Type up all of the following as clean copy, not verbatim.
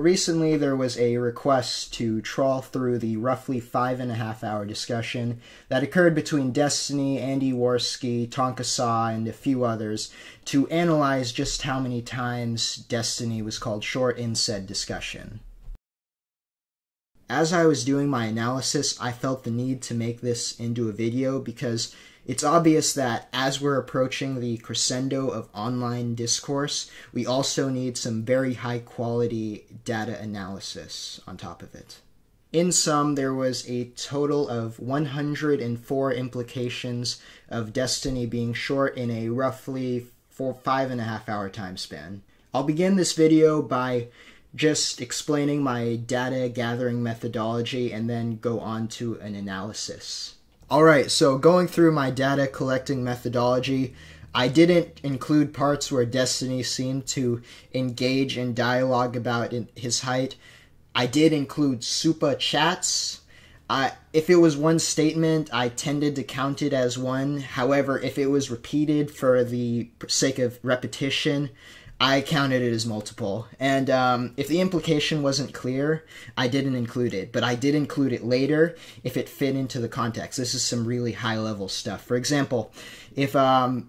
recently there was a request to trawl through the roughly 5.5-hour discussion that occurred between Destiny, Andy Worski, Tonka Saw, and a few others to analyze just how many times Destiny was called short in said discussion. As I was doing my analysis, I felt the need to make this into a video because it's obvious that as we're approaching the crescendo of online discourse, we also need some very high-quality data analysis on top of it. In sum, there was a total of 104 implications of Destiny being short in a roughly 5.5-hour time span. I'll begin this video by just explaining my data gathering methodology and then go on to an analysis. Alright, so going through my data collecting methodology, I didn't include parts where Destiny seemed to engage in dialogue about his height. I did include super chats. If it was one statement, I tended to count it as one. However, if it was repeated for the sake of repetition, I counted it as multiple. And if the implication wasn't clear, I didn't include it. But I did include it later if it fit into the context. This is some really high-level stuff. For example, if a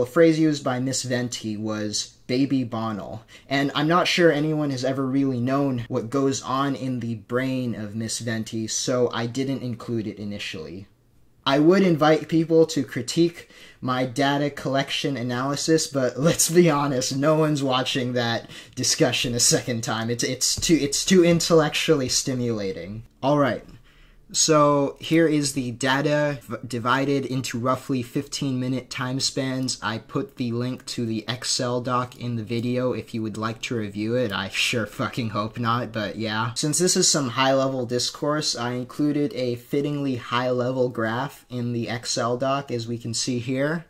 phrase used by Miss Venti was baby Bonnell, and I'm not sure anyone has ever really known what goes on in the brain of Miss Venti, so I didn't include it initially. I would invite people to critique my data collection analysis, but let's be honest, no one's watching that discussion a second time. It's too intellectually stimulating. Alright, so here is the data divided into roughly 15-minute time spans. I put the link to the Excel doc in the video if you would like to review it. I sure fucking hope not, but yeah. Since this is some high-level discourse, I included a fittingly high-level graph in the Excel doc, as we can see here.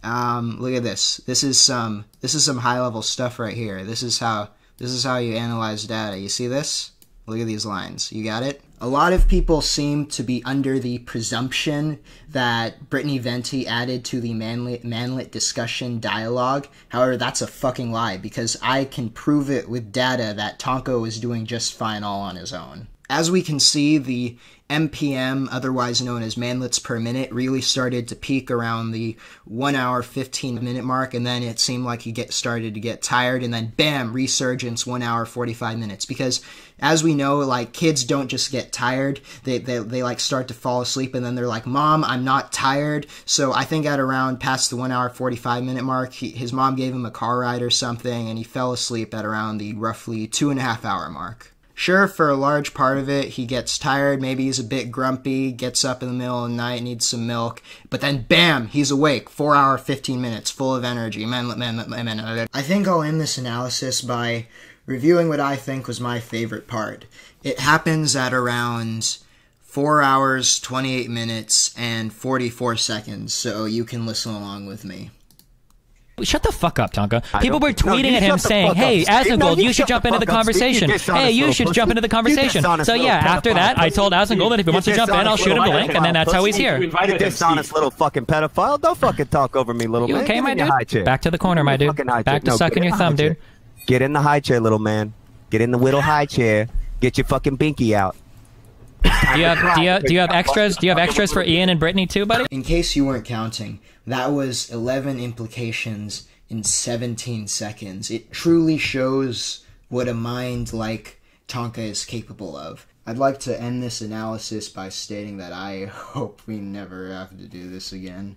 Look at this. This is some high-level stuff right here. This is how you analyze data. You see this? Look at these lines. You got it? A lot of people seem to be under the presumption that Brittany Venti added to the manlet discussion dialogue. However, that's a fucking lie, because I can prove it with data that Tonka was doing just fine all on his own. As we can see, the MPM, otherwise known as manlets per minute, really started to peak around the 1 hour 15-minute mark, and then it seemed like he started to get tired, and then bam, resurgence 1 hour 45 minutes. Because as we know, like, kids don't just get tired, they like start to fall asleep, and then they're like, Mom, I'm not tired. So I think at around past the 1 hour 45-minute mark, his mom gave him a car ride or something, and he fell asleep at around the roughly 2.5 hour mark. Sure, for a large part of it, he gets tired, maybe he's a bit grumpy, gets up in the middle of the night, needs some milk, but then bam, he's awake, 4 hour, 15 minutes, full of energy. I think I'll end this analysis by reviewing what I think was my favorite part. It happens at around 4 hours, 28 minutes, and 44 seconds, so you can listen along with me. Shut the fuck up, Tonka. People were tweeting at him saying, hey, Asmongold, you should jump into the conversation. Hey, you should jump into the conversation. So yeah, after that, I told Asmongold that if he wants to jump in, I'll shoot him the link, and then that's how he's here. You dishonest little fucking pedophile. Don't fucking talk over me, little man. You okay, my dude? Back to the corner, my dude. Back to sucking your thumb, dude. Get in the high chair, little man. Get in the little high chair. Get your fucking binky out. Do you have extras? Do you have extras for Ian and Brittany too, buddy? In case you weren't counting, that was 11 implications in 17 seconds. It truly shows what a mind like Tonka is capable of. I'd like to end this analysis by stating that I hope we never have to do this again.